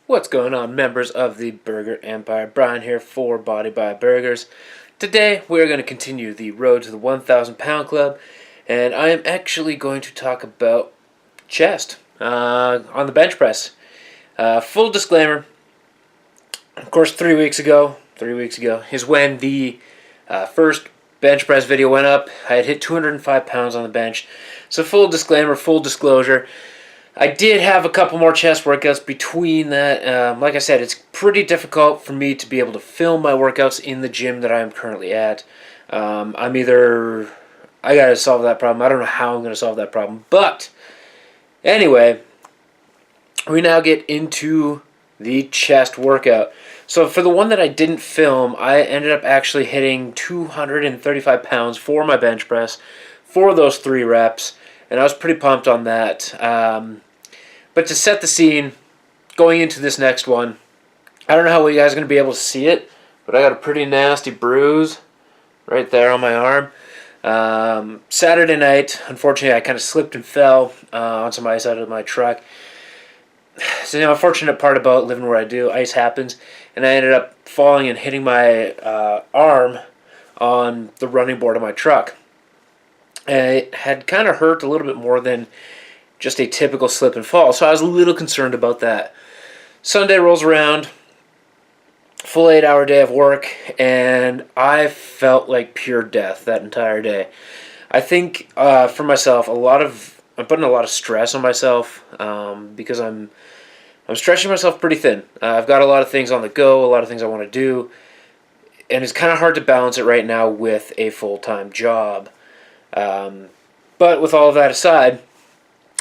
What's going on, members of the Burger Empire? Brian here for Body by Burgers. Today we're going to continue the road to the 1,000 pound club, and I am actually going to talk about chest on the bench press. Full disclaimer, of course, 3 weeks ago is when the first bench press video went up. I had hit 205 pounds on the bench. So full disclaimer, full disclosure, I did have a couple more chest workouts between that. Like I said, it's pretty difficult for me to be able to film my workouts in the gym that I am currently at. I gotta solve that problem. I don't know how I'm gonna solve that problem. But anyway, we now get into the chest workout. So for the one that I didn't film, I ended up actually hitting 235 pounds for my bench press for those 3 reps. And I was pretty pumped on that. But to set the scene, going into this next one, I don't know how you guys are going to be able to see it, but I got a pretty nasty bruise right there on my arm. Saturday night, unfortunately, I kind of slipped and fell on some ice out of my truck. So, the unfortunate part about living where I do, ice happens, and I ended up falling and hitting my arm on the running board of my truck. And it had kind of hurt a little bit more than just a typical slip and fall, so I was a little concerned about that. Sunday rolls around, full 8-hour day of work, and I felt like pure death that entire day. I think for myself, I'm putting a lot of stress on myself because I'm stretching myself pretty thin. I've got a lot of things on the go, a lot of things I want to do, and it's kind of hard to balance it right now with a full-time job. But with all of that aside,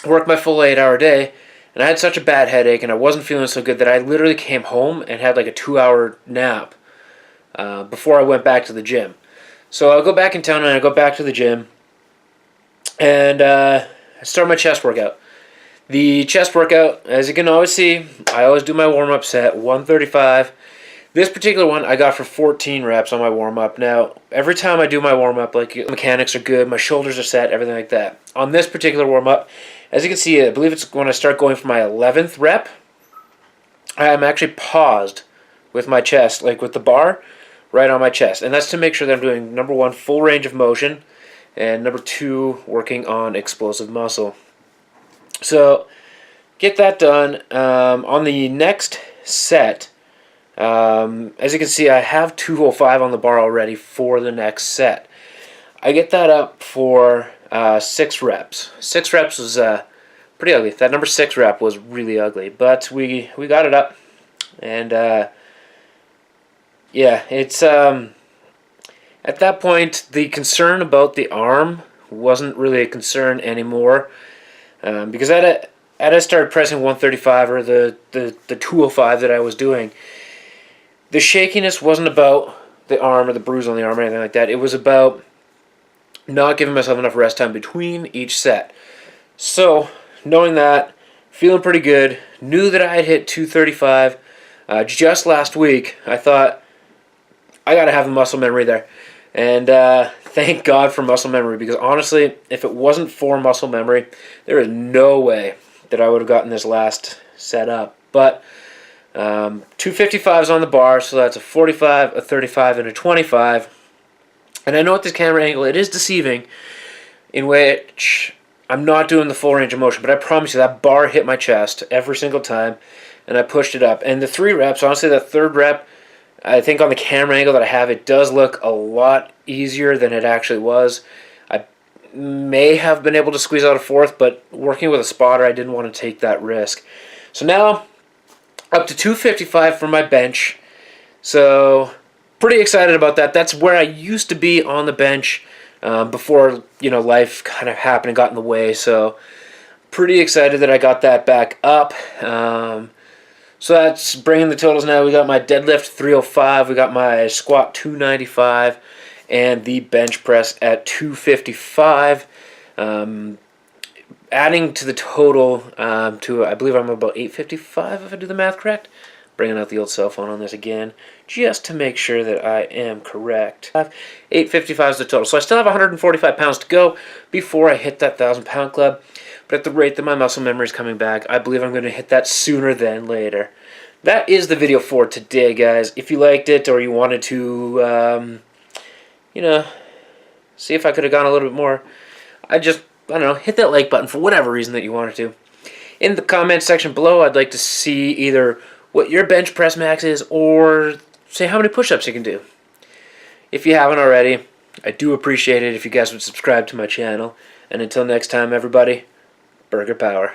I worked my full 8-hour day, and I had such a bad headache, and I wasn't feeling so good that I literally came home and had like a 2-hour nap before I went back to the gym. So I'll go back in town, and I go back to the gym, and I start my chest workout. The chest workout, as you can always see, I always do my warm-up set, 135. This particular one I got for 14 reps on my warm-up. Now, every time I do my warm-up, like, mechanics are good, my shoulders are set, everything like that. On this particular warm-up, as you can see, I believe it's when I start going for my 11th rep, I'm actually paused with my chest, like with the bar right on my chest. And that's to make sure that I'm doing, number 1, full range of motion, and number 2, working on explosive muscle. So, get that done. On the next set, as you can see, I have 205 on the bar already for the next set. I get that up for 6 reps. 6 reps was pretty ugly. That number 6 rep was really ugly, but we got it up, and yeah, it's at that point the concern about the arm wasn't really a concern anymore, because I started pressing 135 or the 205 that I was doing. The shakiness wasn't about the arm or the bruise on the arm or anything like that. It was about not giving myself enough rest time between each set. So, knowing that, feeling pretty good, knew that I had hit 235 just last week, I thought, I got to have the muscle memory there. And thank God for muscle memory, because honestly, if it wasn't for muscle memory, there is no way that I would have gotten this last set up. But 255s on the bar, so that's a 45, a 35, and a 25. And I know at this camera angle it is deceiving, in which I'm not doing the full range of motion, but I promise you that bar hit my chest every single time, and I pushed it up. And the 3 reps, honestly, that 3rd rep, I think on the camera angle that I have, it does look a lot easier than it actually was. I may have been able to squeeze out a 4th, but working with a spotter, I didn't want to take that risk. So now, up to 255 for my bench. So, pretty excited about that. That's where I used to be on the bench before, life kind of happened and got in the way. So, pretty excited that I got that back up. So that's bringing the totals now. We got my deadlift 305, we got my squat 295, and the bench press at 255. Adding to the total to, I believe I'm about 855 if I do the math correct. Bringing out the old cell phone on this again, just to make sure that I am correct. 855 is the total. So I still have 145 pounds to go before I hit that 1,000 pound club. But at the rate that my muscle memory is coming back, I believe I'm going to hit that sooner than later. that is the video for today, guys. If you liked it or you wanted to, see if I could have gone a little bit more, I don't know, hit that like button for whatever reason that you wanted to. In the comment section below, I'd like to see either what your bench press max is or say how many push-ups you can do. If you haven't already, I do appreciate it if you guys would subscribe to my channel. And until next time, everybody, burger power.